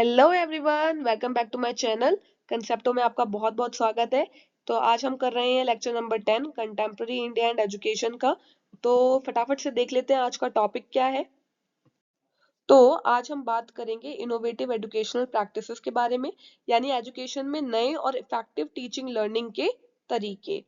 Hello everyone, welcome back to my channel. Concepto में आपका बहुत बहुत स्वागत है। तो आज हम कर रहे हैं lecture number 10 contemporary India and education का। तो फटाफट से देख लेते हैं आज का टॉपिक क्या है। तो आज हम बात करेंगे इनोवेटिव एजुकेशनल प्रैक्टिसेस के बारे में, यानी एजुकेशन में नए और इफेक्टिव टीचिंग लर्निंग के तरीके।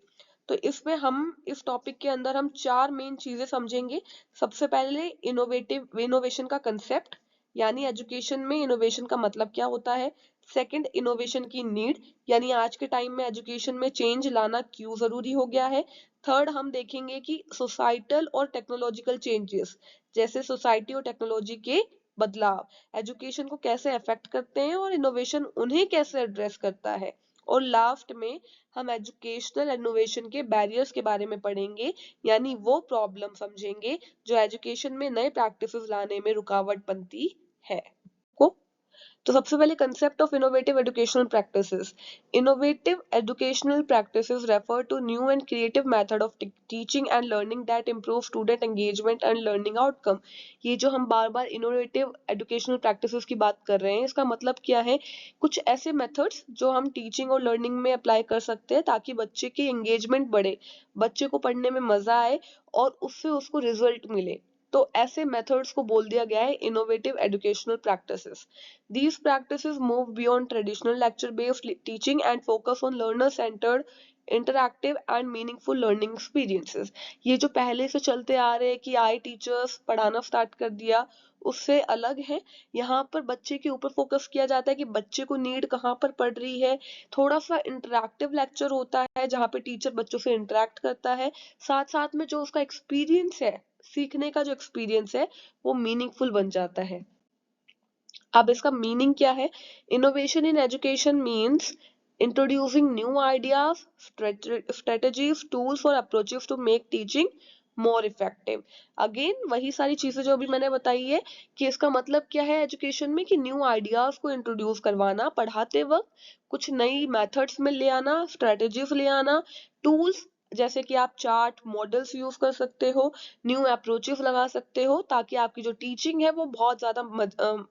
तो इसमें हम इस टॉपिक के अंदर हम चार मेन चीजें समझेंगे। सबसे पहले इनोवेशन का कंसेप्ट, यानी एजुकेशन में इनोवेशन का मतलब क्या होता है। सेकंड, इनोवेशन की नीड, यानी आज के टाइम में एजुकेशन में चेंज लाना क्यों जरूरी हो गया है। थर्ड, हम देखेंगे कि सोसाइटल और टेक्नोलॉजिकल चेंजेस, जैसे सोसाइटी और टेक्नोलॉजी के बदलाव एजुकेशन को कैसे अफेक्ट करते हैं और इनोवेशन उन्हें कैसे एड्रेस करता है। और लास्ट में हम एजुकेशनल इनोवेशन के बैरियर्स के बारे में पढ़ेंगे, यानी वो प्रॉब्लम समझेंगे जो एजुकेशन में नए प्रैक्टिसेस लाने में रुकावट बनती है। को तो सबसे पहले concept of innovative educational practices. Innovative educational practices refer to new and creative method of teaching and learning that improve student engagement and learning outcome. ये जो हम बार बार इनोवेटिव एजुकेशनल प्रैक्टिसेस की बात कर रहे हैं, इसका मतलब क्या है। कुछ ऐसे मेथड्स जो हम टीचिंग और लर्निंग में अप्लाई कर सकते हैं ताकि बच्चे की एंगेजमेंट बढ़े, बच्चे को पढ़ने में मजा आए और उससे उसको रिजल्ट मिले। तो ऐसे मेथड्स को बोल दिया गया है innovative educational practices. These practices move beyond traditional lecture-based teaching and focus on learner-centered, interactive and meaningful learning experiences। ये जो पहले से चलते आ रहे हैं कि आए टीचर्स पढ़ाना स्टार्ट कर दिया, उससे अलग है। यहाँ पर बच्चे के ऊपर फोकस किया जाता है कि बच्चे को नीड कहाँ पर पड़ रही है। थोड़ा सा इंटरैक्टिव लेक्चर होता है जहाँ पे टीचर बच्चों से इंटरैक्ट करता है, साथ साथ में जो उसका एक्सपीरियंस है, सीखने का जो एक्सपीरियंस है, वो मीनिंगफुल बन जाता है। अब इसका मीनिंग क्या है। Innovation in education means introducing new ideas, strategies, tools और approaches to make teaching more effective. Again वही सारी चीजें जो अभी मैंने बताई है कि इसका मतलब क्या है एजुकेशन में, कि न्यू आइडियाज को इंट्रोड्यूस करवाना, पढ़ाते वक्त कुछ नई मेथड्स में ले आना, स्ट्रेटजीज ले आना, टूल्स जैसे कि आप चार्ट मॉडल्स यूज कर सकते हो, न्यू अप्रोचेस लगा सकते हो, ताकि आपकी जो टीचिंग है वो बहुत ज्यादा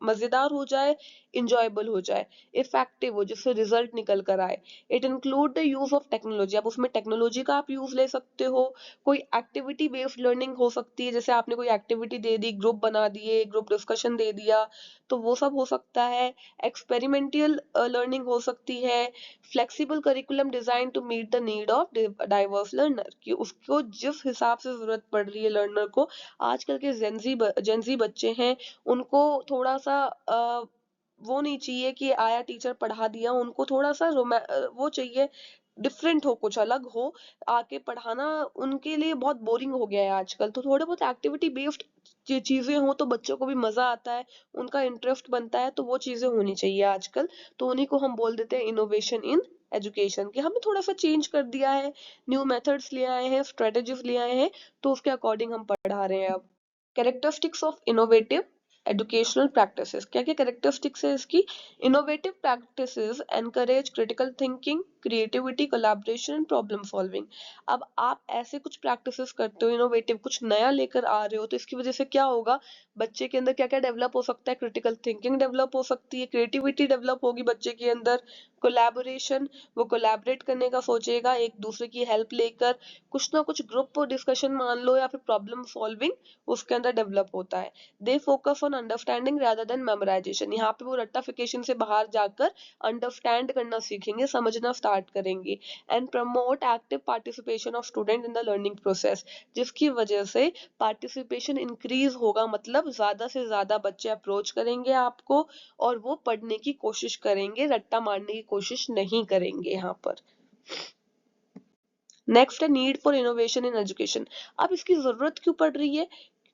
मजेदार हो जाए, इंजॉयबल हो जाए, इफेक्टिव हो, जिससे रिजल्ट निकल कर आए। It include the use of technology, आप उसमें टेक्नोलॉजी का आप यूज ले सकते हो। कोई एक्टिविटी बेस्ड लर्निंग हो सकती है, जैसे आपने कोई एक्टिविटी दे दी, ग्रुप बना दिए, ग्रुप डिस्कशन दे दिया, तो वो सब हो सकता है। एक्सपेरिमेंटल लर्निंग हो सकती है। Flexible curriculum design to meet the need of diverse learner, कि उसको जिस हिसाब से जरूरत पड़ रही है लर्नर को। आजकल के जेंजी बच्चे हैं, उनको थोड़ा सा वो नहीं चाहिए कि आया टीचर पढ़ा दिया, उनको थोड़ा सा वो चाहिए, डिफरेंट हो, कुछ अलग हो। आके पढ़ाना उनके लिए बहुत बोरिंग हो गया है आजकल। तो थोड़े बहुत एक्टिविटी बेस्ड चीजें हो तो बच्चों को भी मजा आता है, उनका इंटरेस्ट बनता है, तो वो चीजें होनी चाहिए आजकल। तो उन्हीं को हम बोल देते हैं इनोवेशन इन एजुकेशन, कि हमने थोड़ा सा चेंज कर दिया है, न्यू मेथड्स ले आए हैं, स्ट्रेटेजीज ले आए हैं, तो उसके अकॉर्डिंग हम पढ़ा रहे हैं अब। Characteristics of innovative educational practices, क्या क्या कैरेक्टरिस्टिक्स है इसकी। Innovative practices encourage critical thinking, creativity, collaboration and problem solving. अब आप ऐसे कुछ प्रैक्टिसेस करते हो, इनोवेटिव कुछ नया लेकर आ रहे हो, तो इसकी वजह से क्या होगा, बच्चे के अंदर क्या क्या डेवलप हो सकता है। क्रिटिकल थिंकिंग डेवलप हो सकती है, क्रिएटिविटी डेवलप होगी बच्चे के अंदर, कोलैबोरेशन, वो कोलैबोरेट करने का सोचेगा, एक दूसरे की हेल्प लेकर कुछ ना कुछ ग्रुप डिस्कशन मान लो, या फिर प्रॉब्लम सॉल्विंग उसके अंदर डेवलप होता है। They focus on understanding rather than memorisation, यहाँ पे वो रट्टाफिकेशन से बाहर जाकर अंडरस्टैंड करना सीखेंगे, समझना स्टार्ट करेंगे। And promote active participation of student in the learning process, जिसकी वजह से पार्टिसिपेशन इंक्रीज होगा, मतलब ज्यादा से ज्यादा बच्चे अप्रोच करेंगे आपको और वो पढ़ने की कोशिश करेंगे, रट्टा मारने की कोशिश नहीं करेंगे यहाँ पर। नेक्स्ट है need for innovation in education. अब इसकी जरूरत क्यों पड़ रही है,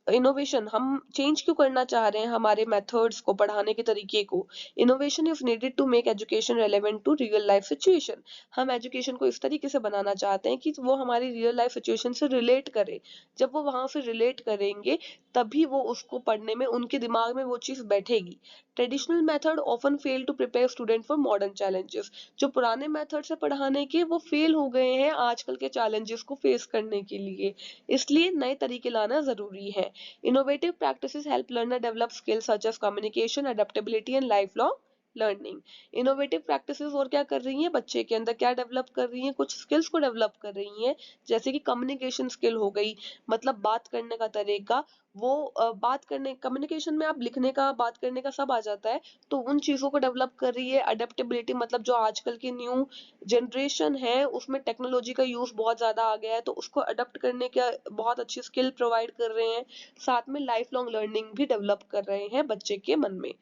इनोवेशन हम चेंज क्यों करना चाह रहे हैं हमारे मेथड्स को, पढ़ाने के तरीके को। Innovation is needed to make education relevant to real life situation, हम एजुकेशन को इस तरीके से बनाना चाहते हैं कि वो हमारी रियल लाइफ सिचुएशन से रिलेट करे। जब वो वहां से रिलेट करेंगे तभी वो उसको पढ़ने में, उनके दिमाग में वो चीज बैठेगी। Traditional method often fail to prepare student for modern challenges, जो पुराने मेथड से पढ़ाने के वो फेल हो गए हैं आजकल के चैलेंजेस को फेस करने के लिए, इसलिए नए तरीके लाना जरूरी है। Innovative practices help learner develop skills such as communication, adaptability, and lifelong learning. Innovative practices और क्या कर रही हैं, बच्चे के अंदर क्या डेवलप कर रही हैं, कुछ स्किल्स को डेवलप कर रही हैं, जैसे कि कम्युनिकेशन स्किल हो गई, मतलब बात करने का तरीका। वो बात करने, कम्युनिकेशन में आप लिखने का, बात करने का सब आ जाता है, तो उन चीजों को डेवलप कर रही है। अडेप्टेबिलिटी, मतलब जो आजकल की न्यू जनरेशन है उसमें टेक्नोलॉजी का यूज बहुत ज्यादा आ गया है, तो उसको अडॉप्ट करने का बहुत अच्छी स्किल प्रोवाइड कर रहे हैं। साथ में लाइफ लॉन्ग लर्निंग भी डेवलप कर रहे हैं बच्चे के मन में।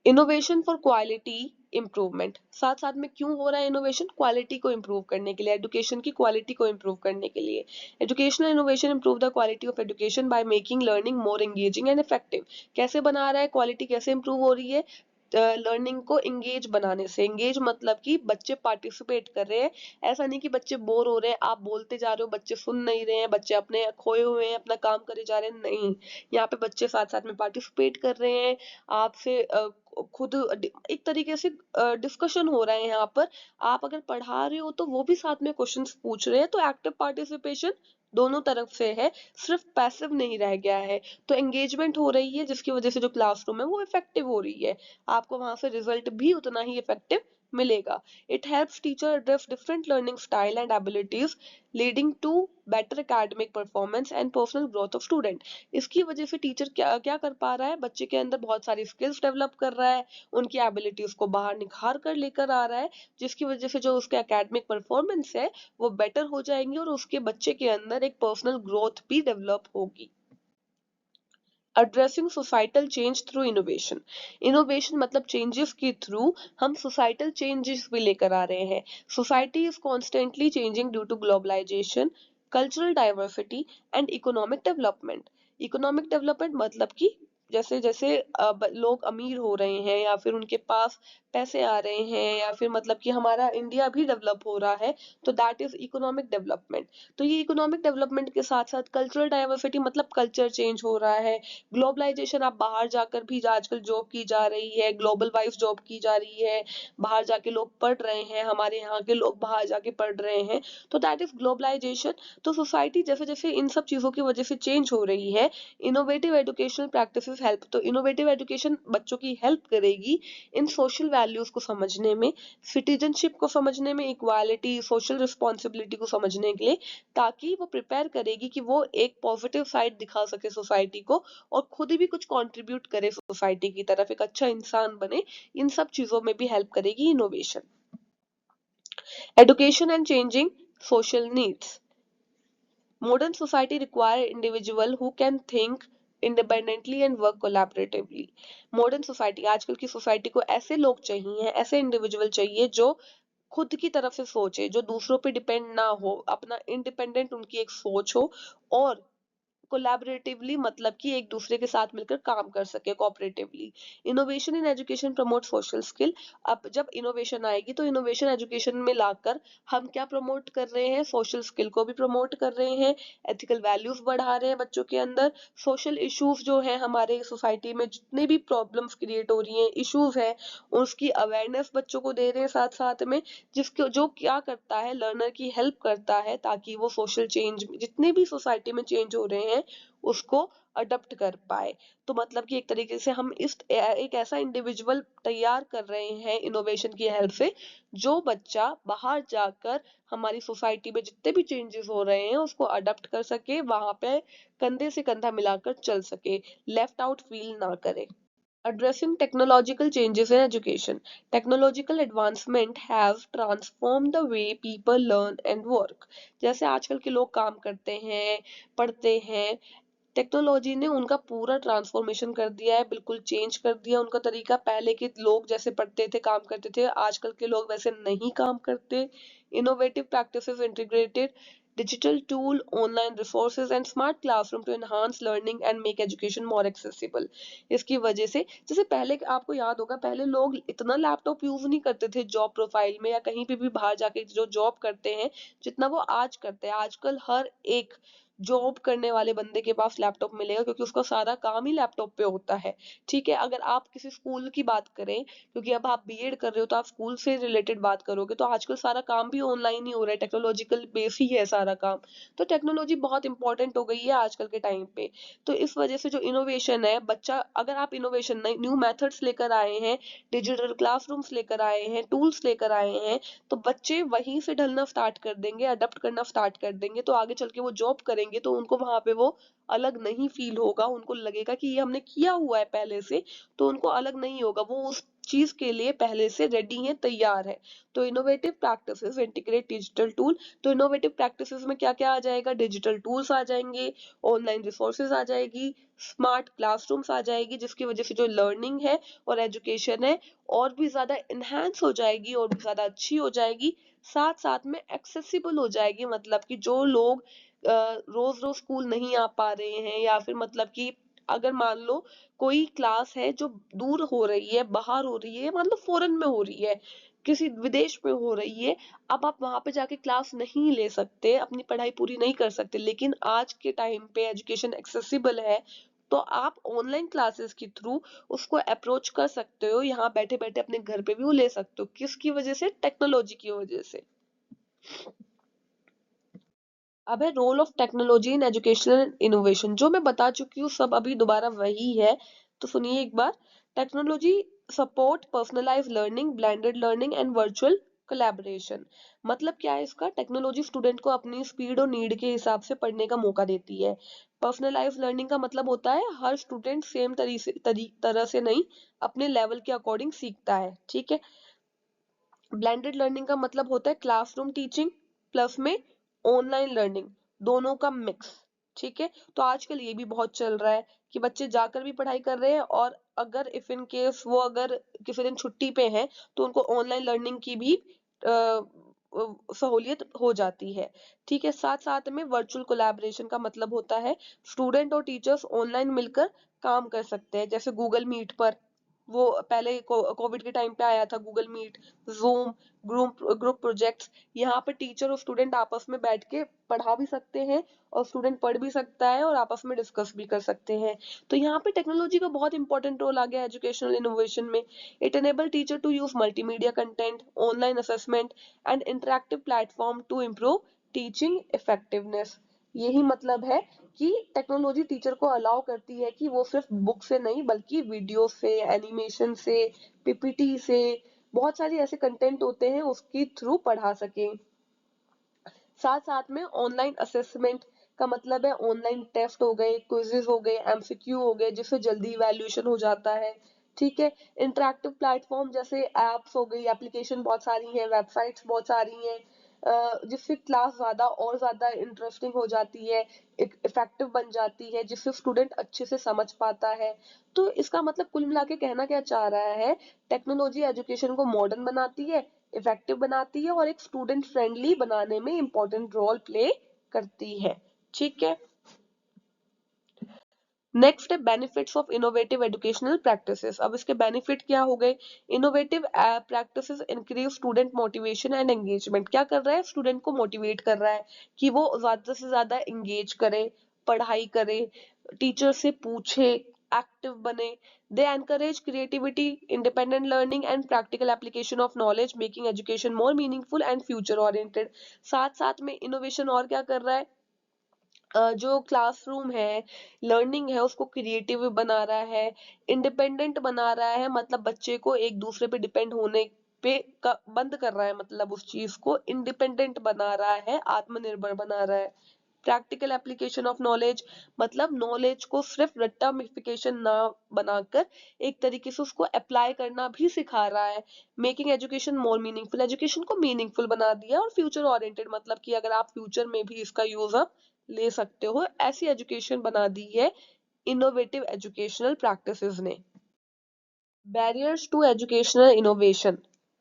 इनोवेशन फॉर क्वालिटी इंप्रूवमेंट, साथ साथ में क्यों हो रहा है इनोवेशन, क्वालिटी को इंप्रूव करने के लिए, एजुकेशन की क्वालिटी को इंप्रूव करने के लिए। Educational innovation improve the quality of education by making learning more engaging and effective. कैसे बना रहा है, क्वालिटी कैसे इंप्रूव हो रही है, लर्निंग को एंगेज बनाने से। एंगेज मतलब कि बच्चे पार्टिसिपेट कर रहे हैं, ऐसा नहीं कि बच्चे बोर हो रहे हैं, आप बोलते जा रहे हो बच्चे सुन नहीं रहे हैं, बच्चे अपने खोए हुए हैं, अपना काम करे जा रहे हैं, नहीं। यहाँ पे बच्चे साथ साथ में पार्टिसिपेट कर रहे हैं, आपसे खुद एक तरीके से डिस्कशन हो रहा है यहाँ पर। आप अगर पढ़ा रहे हो तो वो भी साथ में क्वेश्चंस पूछ रहे हैं, तो एक्टिव पार्टिसिपेशन दोनों तरफ से है, सिर्फ पैसिव नहीं रह गया है। तो एंगेजमेंट हो रही है, जिसकी वजह से जो क्लासरूम है वो इफेक्टिव हो रही है, आपको वहां से रिजल्ट भी उतना ही इफेक्टिव मिलेगा। It helps teacher address different learning style and abilities, leading to better academic performance and personal growth of student. इसकी वजह से टीचर क्या क्या कर पा रहा है, बच्चे के अंदर बहुत सारी स्किल्स डेवलप कर रहा है, उनकी एबिलिटीज को बाहर निखार कर लेकर आ रहा है, जिसकी वजह से जो उसके एकेडमिक परफॉर्मेंस है वो बेटर हो जाएंगे, और उसके बच्चे के अंदर एक पर्सनल ग्रोथ भी डेवलप होगी। Addressing societal change through innovation, innovation मतलब चेंजेस के थ्रू हम सोसाइटल चेंजेस भी लेकर आ रहे हैं। Society is constantly changing due to globalization, cultural diversity and economic development. Economic development मतलब कि जैसे जैसे लोग अमीर हो रहे हैं, या फिर उनके पास पैसे आ रहे हैं, या फिर मतलब कि हमारा इंडिया भी डेवलप हो रहा है, तो दैट इज इकोनॉमिक डेवलपमेंट। तो ये इकोनॉमिक डेवलपमेंट के साथ साथ कल्चरल डाइवर्सिटी, मतलब कल्चर चेंज हो रहा है। ग्लोबलाइजेशन, आप बाहर जाकर भी आजकल जॉब की जा रही है, ग्लोबल वाइज जॉब की जा रही है, बाहर जाके लोग पढ़ रहे हैं, हमारे यहाँ के लोग बाहर जाके पढ़ रहे हैं, तो दैट इज ग्लोबलाइजेशन। तो सोसाइटी जैसे जैसे इन सब चीजों की वजह से चेंज हो रही है, इनोवेटिव एजुकेशनल प्रैक्टिसेस हेल्प, तो इनोवेटिव एजुकेशन बच्चों की हेल्प करेगी इन सोशल वैल्यूज को समझने में, सिटीजनशिप को समझने में, इक्वालिटी, सोशल रिस्पॉन्सिबिलिटी को समझने के लिए, ताकि वो प्रिपेयर करेगी कि वो एक पॉजिटिव साइड दिखा सके सोसाइटी को, और खुद भी कुछ कंट्रीब्यूट करे सोसाइटी की तरफ, एक अच्छा इंसान बने। इन सब चीजों में भी हेल्प करेगी innovation. Education and changing social needs, modern society require individual who can think independently and work collaboratively। Modern society, आजकल की सोसाइटी को ऐसे लोग चाहिए, ऐसे इंडिविजुअल चाहिए जो खुद की तरफ से सोचे, जो दूसरों पे डिपेंड ना हो, अपना इंडिपेंडेंट उनकी एक सोच हो, और कोलैबोरेटिवली मतलब कि एक दूसरे के साथ मिलकर काम कर सके, cooperatively. Innovation in education promote social skill, अब जब इनोवेशन आएगी तो इनोवेशन एजुकेशन में लाकर हम क्या प्रमोट कर रहे हैं, सोशल स्किल को भी प्रमोट कर रहे हैं, एथिकल वैल्यूज बढ़ा रहे हैं बच्चों के अंदर। सोशल इश्यूज जो है हमारे सोसाइटी में, जितने भी प्रॉब्लम्स क्रिएट हो रही हैं, इश्यूज है, उसकी अवेयरनेस बच्चों को दे रहे हैं साथ साथ में, जिसको जो क्या करता है, लर्नर की हेल्प करता है, ताकि वो सोशल चेंज, जितने भी सोसाइटी में चेंज हो रहे हैं उसको अडॉप्ट कर पाए। तो मतलब कि एक तरीके से हम इस एक ऐसा इंडिविजुअल तैयार कर रहे हैं इनोवेशन की हेल्प से, जो बच्चा बाहर जाकर हमारी सोसाइटी में जितने भी चेंजेस हो रहे हैं उसको अडॉप्ट कर सके, वहां पे कंधे से कंधा मिलाकर चल सके, लेफ्ट आउट फील ना करे। Addressing technological changes in education. Technological advancement have transformed the way people learn and work. जैसे आजकल के लोग काम करते हैं, पढ़ते हैं, टेक्नोलॉजी ने उनका पूरा ट्रांसफॉर्मेशन कर दिया है, बिल्कुल चेंज कर दिया उनका तरीका। पहले के लोग जैसे पढ़ते थे, काम करते थे, आजकल के लोग वैसे नहीं काम करते। Innovative practices integrated digital tool, online resources and smart classroom to enhance learning and make education more accessible। इसकी वजह से, जैसे पहले आपको याद होगा, पहले लोग इतना लैपटॉप यूज नहीं करते थे जॉब प्रोफाइल में, या कहीं पे भी बाहर जाके जो जॉब करते हैं जितना वो आज करते हैं। आजकल हर एक जॉब करने वाले बंदे के पास लैपटॉप मिलेगा, क्योंकि उसका सारा काम ही लैपटॉप पे होता है। ठीक है, अगर आप किसी स्कूल की बात करें, क्योंकि अब आप बीएड कर रहे हो तो आप स्कूल से रिलेटेड बात करोगे, तो आजकल सारा काम भी ऑनलाइन ही हो रहा है, टेक्नोलॉजिकल बेस ही है सारा काम। तो टेक्नोलॉजी बहुत इंपॉर्टेंट हो गई है आजकल के टाइम पे। तो इस वजह से जो इनोवेशन है, बच्चा अगर आप इनोवेशन न्यू मेथड्स लेकर आए हैं, डिजिटल क्लासरूम्स लेकर आए हैं, टूल्स लेकर आए हैं, तो बच्चे वहीं से ढलना स्टार्ट कर देंगे, अडॉप्ट करना स्टार्ट कर देंगे। तो आगे चल के वो जॉब करेंगे तो उनको वहां पे वो अलग नहीं फील होगा, उनको लगेगा कि ये हमने किया हुआ है पहले से, तो उनको अलग नहीं होगा, वो उस चीज के लिए पहले से रेडी है, तैयार है। तो innovative practices integrate digital tool. तो इनोवेटिव प्रैक्टिसेस में क्या क्या आ जाएगा? डिजिटल टूल्स आ जाएंगे, ऑनलाइन रिसोर्सेज आ जाएगी, स्मार्ट क्लासरूम्स आ जाएगी, जिसकी वजह से जो लर्निंग है और एजुकेशन है और भी ज्यादा इनहेंस हो जाएगी और भी ज्यादा अच्छी हो जाएगी। साथ साथ में एक्सेसिबल हो जाएगी, मतलब कि जो लोग रोज रोज स्कूल नहीं आ पा रहे हैं, या फिर मतलब कि अगर मान लो कोई क्लास है जो दूर हो रही है, बाहर हो रही है, मान लो फॉरेन में हो रही है, किसी विदेश में हो रही है, अब आप वहां पे जाके क्लास नहीं ले सकते, अपनी पढ़ाई पूरी नहीं कर सकते, लेकिन आज के टाइम पे एजुकेशन एक्सेसिबल है, तो आप ऑनलाइन क्लासेस के थ्रू उसको अप्रोच कर सकते हो, यहाँ बैठे बैठे अपने घर पे भी वो ले सकते हो। किसकी वजह से? टेक्नोलॉजी की वजह से। अब है role of technology in educational innovation. जो मैं बता चुकी हूँ सब अभी दोबारा वही है, तो सुनिए एक बार। Technology support personalise learning, blended learning and virtual collaboration. मतलब क्या है इसका? टेक्नोलॉजी स्टूडेंट को अपनी स्पीड और नीड के हिसाब से पढ़ने का मौका देती है। पर्सनलाइज लर्निंग का मतलब होता है हर स्टूडेंट सेम तरह से नहीं, अपने लेवल के अकॉर्डिंग सीखता है। ठीक है। ब्लेंडेड लर्निंग का मतलब होता है क्लासरूम टीचिंग प्लस में ऑनलाइन लर्निंग, दोनों का मिक्स। ठीक है। तो आजकल ये भी बहुत चल रहा है कि बच्चे जाकर भी पढ़ाई कर रहे हैं, और अगर इफ इन केस वो अगर किसी दिन छुट्टी पे हैं तो उनको ऑनलाइन लर्निंग की भी सहूलियत हो जाती है। ठीक है। साथ साथ में वर्चुअल कोलैबोरेशन का मतलब होता है स्टूडेंट और टीचर्स ऑनलाइन मिलकर काम कर सकते हैं, जैसे गूगल मीट पर, वो पहले कोविड के टाइम पे आया था Google Meet, Zoom, group group projects. यहाँ पे टीचर और स्टूडेंट आपस में बैठ के पढ़ा भी सकते हैं, और स्टूडेंट पढ़ भी सकता है और आपस में डिस्कस भी कर सकते हैं। तो यहाँ पे टेक्नोलॉजी का बहुत इंपॉर्टेंट रोल आ गया एजुकेशनल इनोवेशन में। It enable teacher to use multimedia content, online assessment and interactive platform to improve teaching effectiveness. यही मतलब है कि टेक्नोलॉजी टीचर को अलाउ करती है कि वो सिर्फ बुक से नहीं, बल्कि वीडियो से, एनिमेशन से, पीपीटी से, बहुत सारे ऐसे कंटेंट होते हैं उसके थ्रू पढ़ा सके। साथ साथ में ऑनलाइन असेसमेंट का मतलब है ऑनलाइन टेस्ट हो गए, क्विजेस हो गए, एमसीक्यू हो गए, जिससे जल्दी इवैल्यूएशन हो जाता है। ठीक है। इंटरेक्टिव प्लेटफॉर्म जैसे एप्स हो गई, एप्लीकेशन बहुत सारी हैं, वेबसाइट्स बहुत सारी हैं, जिससे क्लास ज्यादा और ज्यादा इंटरेस्टिंग हो जाती है, इफेक्टिव बन जाती है, जिससे स्टूडेंट अच्छे से समझ पाता है। तो इसका मतलब कुल मिला के कहना क्या चाह रहा है? टेक्नोलॉजी एजुकेशन को मॉडर्न बनाती है, इफेक्टिव बनाती है, और एक स्टूडेंट फ्रेंडली बनाने में इंपॉर्टेंट रोल प्ले करती है। ठीक है। नेक्स्ट है benefits of innovative educational practices. अब इसके बेनिफिट क्या हो गए? Innovative practices increase student motivation and engagement. क्या कर रहा है? स्टूडेंट को मोटिवेट कर रहा है कि वो ज्यादा से ज्यादा एंगेज करे, पढ़ाई करे, टीचर से पूछे, एक्टिव बने। They encourage creativity, independent learning and practical application of knowledge, making education more meaningful and future oriented. साथ साथ में इनोवेशन और क्या कर रहा है? जो क्लासरूम है, लर्निंग है, उसको क्रिएटिव बना रहा है, इंडिपेंडेंट बना रहा है, मतलब बच्चे को एक दूसरे पे डिपेंड होने पे बंद कर रहा है, मतलब उस चीज को इंडिपेंडेंट बना रहा है, आत्मनिर्भर बना रहा है। प्रैक्टिकल एप्लीकेशन ऑफ नॉलेज, मतलब नॉलेज को सिर्फ रट्टाफिकेशन ना बनाकर एक तरीके से उसको अप्लाई करना भी सिखा रहा है। Making education more meaningful, education को मीनिंगफुल बना दिया। और फ्यूचर ओरिएंटेड, मतलब कि अगर आप फ्यूचर में भी इसका यूज आप ले सकते हो, ऐसी एजुकेशन बना दी है इनोवेटिव एजुकेशनल प्रैक्टिसेस ने। Barriers to educational innovation.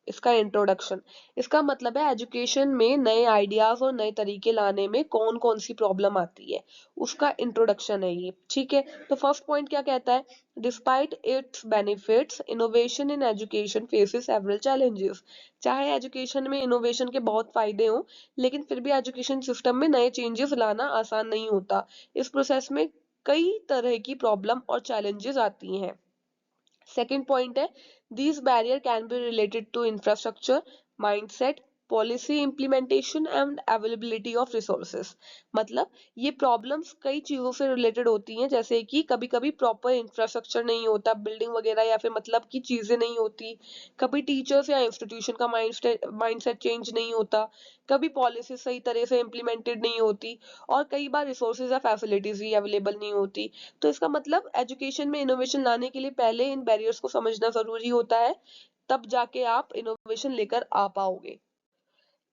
इसका इंट्रोडक्शन। इसका मतलब है एजुकेशन में नए आइडियाज और नए तरीके लाने में कौन कौन सी प्रॉब्लम आती है, उसका इंट्रोडक्शन है ये। ठीक है, तो फर्स्ट पॉइंट क्या कहता है, despite it's benefits innovation in education faces several challenges. चाहे एजुकेशन में इनोवेशन के बहुत फायदे हों, लेकिन फिर भी एजुकेशन सिस्टम में नए चेंजेस लाना आसान नहीं होता। इस प्रोसेस में कई तरह की प्रॉब्लम और चैलेंजेस आती हैं। सेकेंड पॉइंट है, these barrier can be related to infrastructure, mindset, policy implementation and availability of resources. मतलब ये प्रॉब्लम्स कई चीजों से रिलेटेड होती हैं, जैसे कि कभी कभी प्रॉपर इंफ्रास्ट्रक्चर नहीं होता, बिल्डिंग वगैरह या फिर मतलब की चीजें नहीं होती, कभी टीचर्स या इंस्टीट्यूशन का माइंडसेट चेंज नहीं होता, कभी पॉलिसी सही तरह से इम्प्लीमेंटेड नहीं होती, और कई बार रिसोर्सेज या फैसिलिटीज भी अवेलेबल नहीं होती। तो इसका मतलब एजुकेशन में इनोवेशन लाने के लिए पहले इन बैरियर्स को समझना जरूरी होता है, तब जाके आप इनोवेशन लेकर आ पाओगे।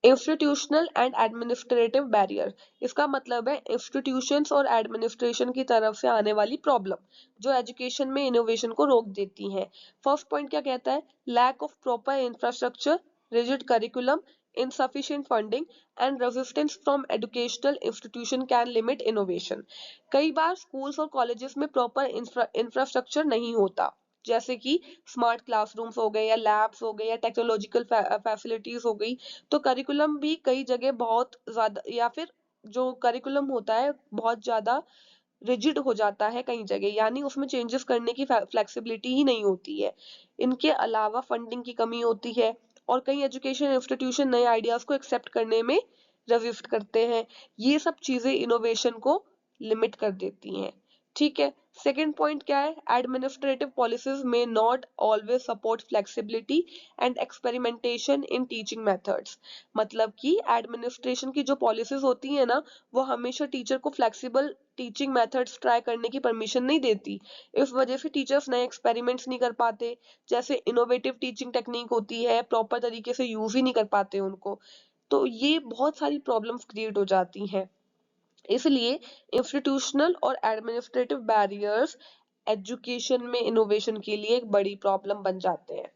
Institutional and administrative barrier. इसका मतलब है इंस्टीट्यूशंस और एडमिनिस्ट्रेशन की तरफ से आने वाली प्रॉब्लम जो एजुकेशन में इनोवेशन को रोक देती हैं। फर्स्ट पॉइंट क्या कहता है, lack of proper infrastructure, rigid curriculum, insufficient funding and resistance from educational institution can limit innovation। कई बार स्कूल्स और कॉलेजेस में प्रॉपर इंफ्रास्ट्रक्चर नहीं होता, जैसे कि स्मार्ट क्लासरूम्स हो गए या लैब्स हो गए या टेक्नोलॉजिकल फैसिलिटीज हो गई। तो करिकुलम भी कई जगह बहुत ज्यादा, या फिर जो करिकुलम होता है बहुत ज्यादा रिजिड हो जाता है कई जगह, यानी उसमें चेंजेस करने की फ्लेक्सिबिलिटी ही नहीं होती है। इनके अलावा फंडिंग की कमी होती है, और कई एजुकेशन इंस्टीट्यूशन नए आइडियाज को एक्सेप्ट करने में रेजिस्ट करते हैं। ये सब चीजें इनोवेशन को लिमिट कर देती हैं। ठीक है, सेकेंड पॉइंट क्या है, एडमिनिस्ट्रेटिव पॉलिसीज में not always support flexibility and experimentation in teaching methods. मतलब कि एडमिनिस्ट्रेशन की जो पॉलिसीज होती है ना, वो हमेशा टीचर को फ्लेक्सिबल टीचिंग मेथड्स ट्राई करने की परमिशन नहीं देती। इस वजह से टीचर्स नए एक्सपेरिमेंट्स नहीं कर पाते, जैसे इनोवेटिव टीचिंग टेक्निक होती है प्रॉपर तरीके से यूज ही नहीं कर पाते उनको। तो ये बहुत सारी प्रॉब्लम्स क्रिएट हो जाती हैं। इसलिए इंस्टीट्यूशनल और एडमिनिस्ट्रेटिव बैरियर्स एजुकेशन में इनोवेशन के लिए एक बड़ी प्रॉब्लम बन जाते हैं।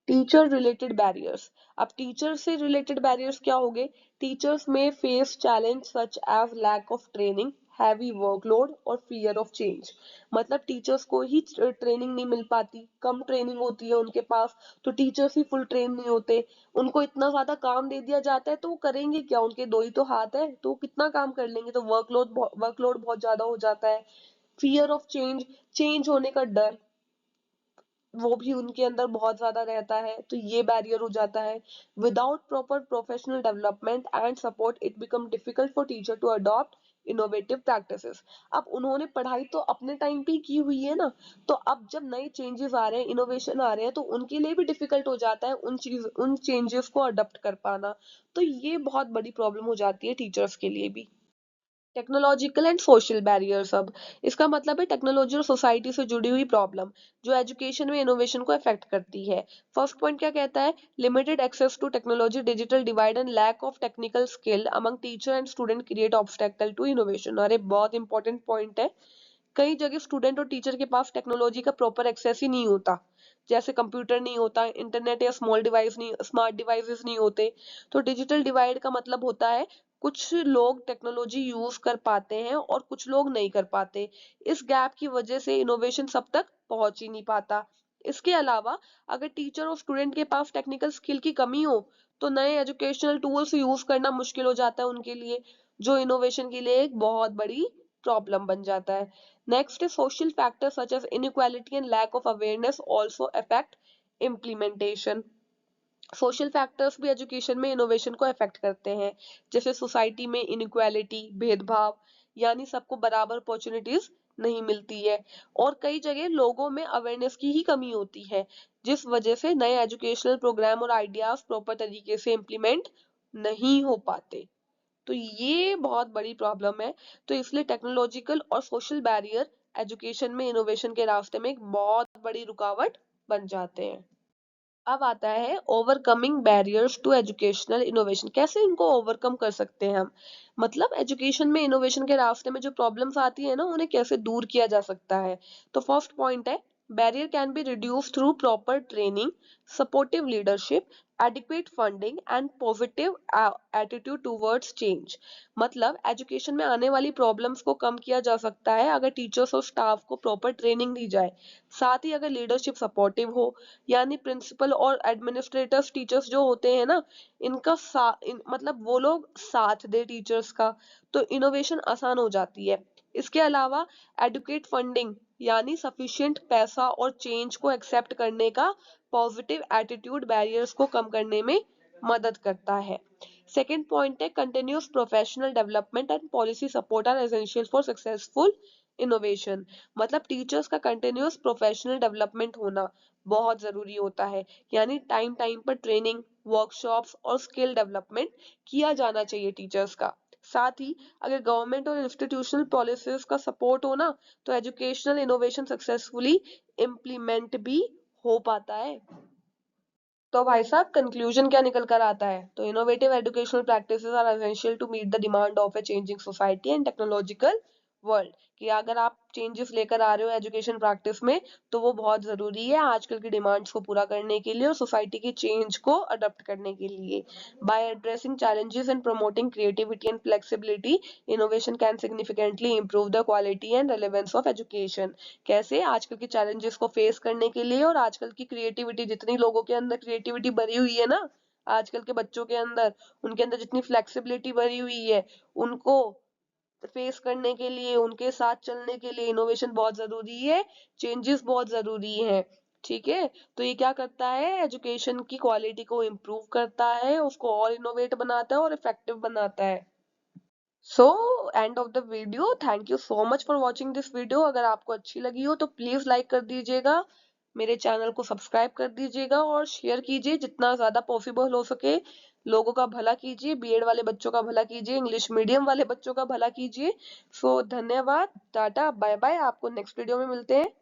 Teacher related barriers. अब टीचर से रिलेटेड बैरियर्स क्या हो गए, टीचर्स में face challenge such as lack of training, heavy workload और फियर ऑफ चेंज। मतलब टीचर्स को ही ट्रेनिंग नहीं मिल पाती, कम ट्रेनिंग होती है उनके पास, तो टीचर्स ही फुल ट्रेन नहीं होते। उनको इतना ज्यादा काम दे दिया जाता है तो वो करेंगे क्या, उनके दो ही तो हाथ है, तो वो कितना काम कर लेंगे, तो वर्कलोड बहुत ज्यादा हो जाता है। फियर ऑफ चेंज, चेंज होने का डर वो भी उनके अंदर बहुत ज्यादा रहता है, तो ये बैरियर हो जाता है। Without proper professional development and support it become difficult for teacher to adopt innovative practices. अब उन्होंने पढ़ाई तो अपने टाइम पे की हुई है ना, तो अब जब नए चेंजेस आ रहे हैं, इनोवेशन आ रहे हैं, तो उनके लिए भी डिफिकल्ट हो जाता है उन चेंजेस को अडॉप्ट कर पाना। तो ये बहुत बड़ी प्रॉब्लम हो जाती है टीचर्स के लिए भी। Technological and social barriers. अब इसका मतलब है टेक्नोलॉजी और सोसाइटी से जुड़ी हुई प्रॉब्लम जो एजुकेशन में इनोवेशन को अफेक्ट करती है। फर्स्ट पॉइंट क्या कहता है, limited access to technology, digital divide and lack of technical skill among teacher and student create obstacle to innovation. अरे बहुत इंपॉर्टेंट पॉइंट है। कई जगह स्टूडेंट और टीचर के पास टेक्नोलॉजी का प्रॉपर एक्सेस ही नहीं होता, जैसे कंप्यूटर नहीं होता, इंटरनेट या स्मार्ट डिवाइसेस नहीं होते। तो डिजिटल डिवाइड का मतलब होता है कुछ लोग टेक्नोलॉजी यूज कर पाते हैं और कुछ लोग नहीं कर पाते। इस गैप की वजह से इनोवेशन सब तक पहुंच ही नहीं पाता। इसके अलावा अगर टीचर और स्टूडेंट के पास टेक्निकल स्किल की कमी हो, तो नए एजुकेशनल टूल्स यूज करना मुश्किल हो जाता है उनके लिए, जो इनोवेशन के लिए एक बहुत बड़ी प्रॉब्लम बन जाता है। Next is social factors such as inequality and lack of awareness also affect implementation। Social factors भी एजुकेशन में इनोवेशन को अफेक्ट करते हैं, जैसे सोसाइटी में इनइक्वालिटी, भेदभाव, यानी सबको बराबर अपॉर्चुनिटीज नहीं मिलती है, और कई जगह लोगों में अवेयरनेस की ही कमी होती है, जिस वजह से नए एजुकेशनल प्रोग्राम और आइडियाज प्रॉपर तरीके से इम्प्लीमेंट नहीं हो पाते। तो ये बहुत बड़ी प्रॉब्लम है। तो इसलिए टेक्नोलॉजिकल और सोशल बैरियर एजुकेशन में इनोवेशन के रास्ते में एक बहुत बड़ी रुकावट बन जाते हैं। अब आता है overcoming barriers to educational innovation. कैसे इनको ओवरकम कर सकते हैं हम, मतलब एजुकेशन में इनोवेशन के रास्ते में जो प्रॉब्लम्स आती है ना, उन्हें कैसे दूर किया जा सकता है। तो फर्स्ट पॉइंट है Barrier can be reduced through proper training, supportive leadership, adequate funding and positive attitude towards change. मतलब एजुकेशन में आने वाली प्रॉब्लम्स को कम किया जा सकता है अगर टीचर्स और स्टाफ को प्रॉपर ट्रेनिंग दी जाए, साथ ही अगर लीडरशिप सपोर्टिव हो, यानी प्रिंसिपल और एडमिनिस्ट्रेटर्स टीचर्स जो होते हैं ना, मतलब वो लोग साथ दे टीचर्स का, तो इनोवेशन आसान हो जाती है। इसके अलावा एडुकेट फंडिंग यानी सफिशिएंट पैसा और चेंज को एक्सेप्ट करने का पॉजिटिव एटीट्यूड बैरियर्स को कम करने में मदद करता है। सेकेंड पॉइंट है continuous professional development and policy support are essential for successful innovation. मतलब टीचर्स का कंटिन्यूस प्रोफेशनल डेवलपमेंट होना बहुत जरूरी होता है, यानी टाइम टाइम पर ट्रेनिंग, वर्कशॉप्स और स्किल डेवलपमेंट किया जाना चाहिए टीचर्स का। साथ ही अगर गवर्नमेंट और इंस्टीट्यूशनल पॉलिसीज का सपोर्ट हो ना, तो एजुकेशनल इनोवेशन सक्सेसफुली इम्प्लीमेंट भी हो पाता है। तो भाई साहब कंक्लूजन क्या निकल कर आता है? तो innovative educational practices are essential to meet the demand of a changing society and technological world. कि अगर आप चेंजेस लेकर आ रहे हो एजुकेशन प्रैक्टिस में, तो वो बहुत जरूरी है आजकल की डिमांड्स को पूरा करने के लिए और सोसाइटी की चेंज को अडॉप्ट करने के लिए। By addressing challenges and promoting creativity and flexibility, innovation can significantly improve the quality and relevance of education. कैसे? आजकल के चैलेंजेस को फेस करने के लिए और आजकल की क्रिएटिविटी, जितनी लोगों के अंदर क्रिएटिविटी भरी हुई है ना आजकल के बच्चों के अंदर, उनके अंदर जितनी फ्लेक्सिबिलिटी भरी हुई है, उनको फेस करने के लिए, उनके साथ चलने के लिए इनोवेशन बहुत जरूरी है, चेंजेस बहुत जरूरी है। ठीक है, तो ये क्या करता है? एजुकेशन की क्वालिटी को इम्प्रूव करता है, उसको और इनोवेट बनाता है और इफेक्टिव बनाता है। So end of the video, thank you so much for watching this video. अगर आपको अच्छी लगी हो तो प्लीज लाइक कर दीजिएगा, मेरे चैनल को सब्सक्राइब कर दीजिएगा और शेयर कीजिए जितना ज्यादा पॉसिबल हो सके। लोगों का भला कीजिए, बीएड वाले बच्चों का भला कीजिए, इंग्लिश मीडियम वाले बच्चों का भला कीजिए। सो धन्यवाद, टाटा, बाय बाय, आपको नेक्स्ट वीडियो में मिलते हैं।